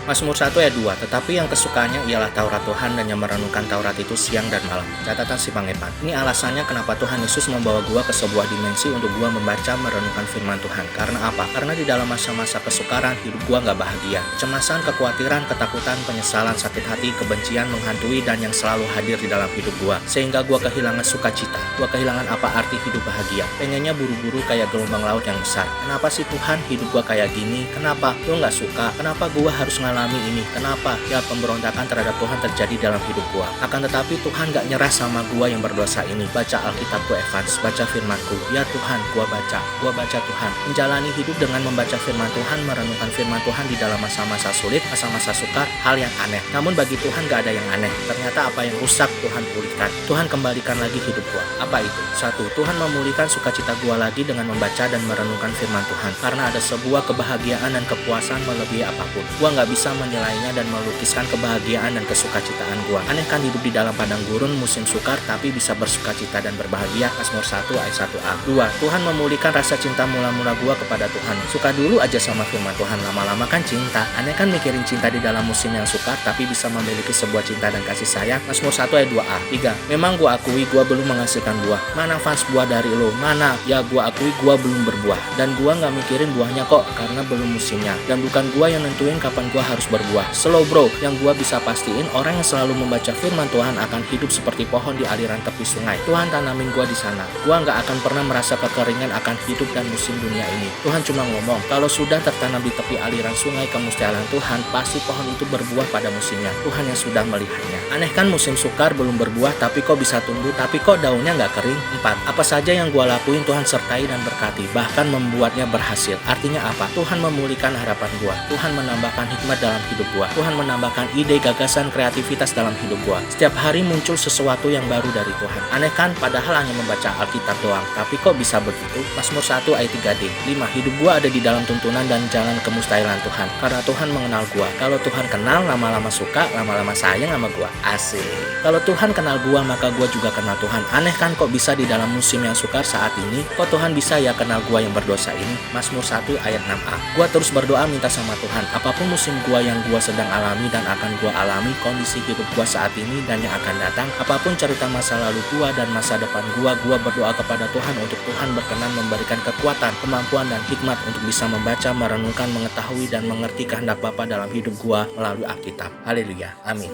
Mazmur 1 ayat 2, tetapi yang kesukaannya ialah Taurat Tuhan dan yang merenungkan Taurat itu siang dan malam. Catatan si Pangepan. Ini alasannya kenapa Tuhan Yesus membawa gua ke sebuah dimensi untuk gua membaca merenungkan firman Tuhan. Karena apa? Karena di dalam masa-masa kesukaran hidup gua nggak bahagia. Kecemasan, kekhawatiran, ketakutan, penyesalan, sakit hati, kebencian menghantui dan yang selalu hadir di dalam hidup gua. Sehingga gua kehilangan sukacita. Gua kehilangan apa arti hidup bahagia. Pengennya buru-buru kayak gelombang laut yang besar. Kenapa sih Tuhan hidup gua kayak gini? Kenapa? Lu nggak suka? Kenapa gua harus ngalami ini? Kenapa? Ya pemberontakan terhadap Tuhan terjadi dalam hidup gua. Akan tetapi Tuhan gak nyerah sama gua yang berdosa ini. Baca Alkitabku Evans, baca firmanku. Ya Tuhan, gua baca Tuhan. Menjalani hidup dengan membaca firman Tuhan, merenungkan firman Tuhan di dalam masa-masa sulit, masa-masa sukar, hal yang aneh. Namun bagi Tuhan gak ada yang aneh. Ternyata apa yang rusak Tuhan pulihkan. Tuhan kembalikan lagi hidup gua. Apa itu? 1. Tuhan memulihkan sukacita gua lagi dengan membaca dan merenungkan firman Tuhan. Karena ada sebuah kebahagiaan dan kepuasan melebihi apapun. Gua gak bisa menilainya dan melukiskan kebahagiaan dan kesukacitaan gua. Aneh kan hidup di dalam padang gurun musim sukar tapi bisa bersukacita dan berbahagia. Mazmur 1 ayat 1a. 2. Tuhan memulihkan rasa cinta mula-mula gua kepada Tuhan. Suka dulu aja sama firman Tuhan, lama-lama kan cinta. Aneh kan mikirin cinta di dalam musim yang sukar tapi bisa memiliki sebuah cinta dan kasih sayang. Mazmur 1 ayat 2a. 3. Memang gua akui gua belum menghasilkan buah. Mana fans buah dari lo? Mana? Ya gua akui gua belum berbuah. Dan gua gak mikirin buahnya kok karena belum musimnya. Dan bukan gua yang nentuin kapan gua harus berbuah. Slow bro, yang gua bisa pastiin orang yang selalu membaca firman Tuhan akan hidup seperti pohon di aliran tepi sungai. Tuhan tanamin gua di sana. Gua nggak akan pernah merasa kekeringan akan hidup dan musim dunia ini. Tuhan cuma ngomong, kalau sudah tertanam di tepi aliran sungai kemustiaan Tuhan, pasti pohon itu berbuah pada musimnya. Tuhan yang sudah melihatnya. Aneh kan musim sukar belum berbuah tapi kok bisa tumbuh, tapi kok daunnya nggak kering? 4. Apa saja yang gua lakuin Tuhan sertai dan berkati, bahkan membuatnya berhasil. Artinya apa? Tuhan memulihkan harapan gua. Tuhan menambahkan hikmat dalam hidup gua. Tuhan menambahkan ide, gagasan, kreativitas dalam hidup gua. Setiap hari muncul sesuatu yang baru dari Tuhan. Aneh kan? Padahal hanya membaca Alkitab doang. Tapi kok bisa begitu? Mazmur 1 ayat 3d. 5. Hidup gua ada di dalam tuntunan dan jalan kemustahilan Tuhan. Karena Tuhan mengenal gua. Kalau Tuhan kenal, lama-lama suka, lama-lama sayang sama gua. Asik. Kalau Tuhan kenal gua, maka gua juga kenal Tuhan. Aneh kan kok bisa di dalam musim yang sukar saat ini? Kok Tuhan bisa ya kenal gua yang berdosa ini? Mazmur 1 ayat 6a. Gua terus berdoa minta sama Tuhan. Apapun musim gua yang gua sedang alami dan akan gua alami, kondisi hidup gua saat ini dan yang akan datang, apapun cerita masa lalu gua dan masa depan gua berdoa kepada Tuhan untuk Tuhan berkenan memberikan kekuatan, kemampuan dan hikmat untuk bisa membaca, merenungkan, mengetahui dan mengerti kehendak Bapa dalam hidup gua melalui Alkitab. Haleluya. Amin.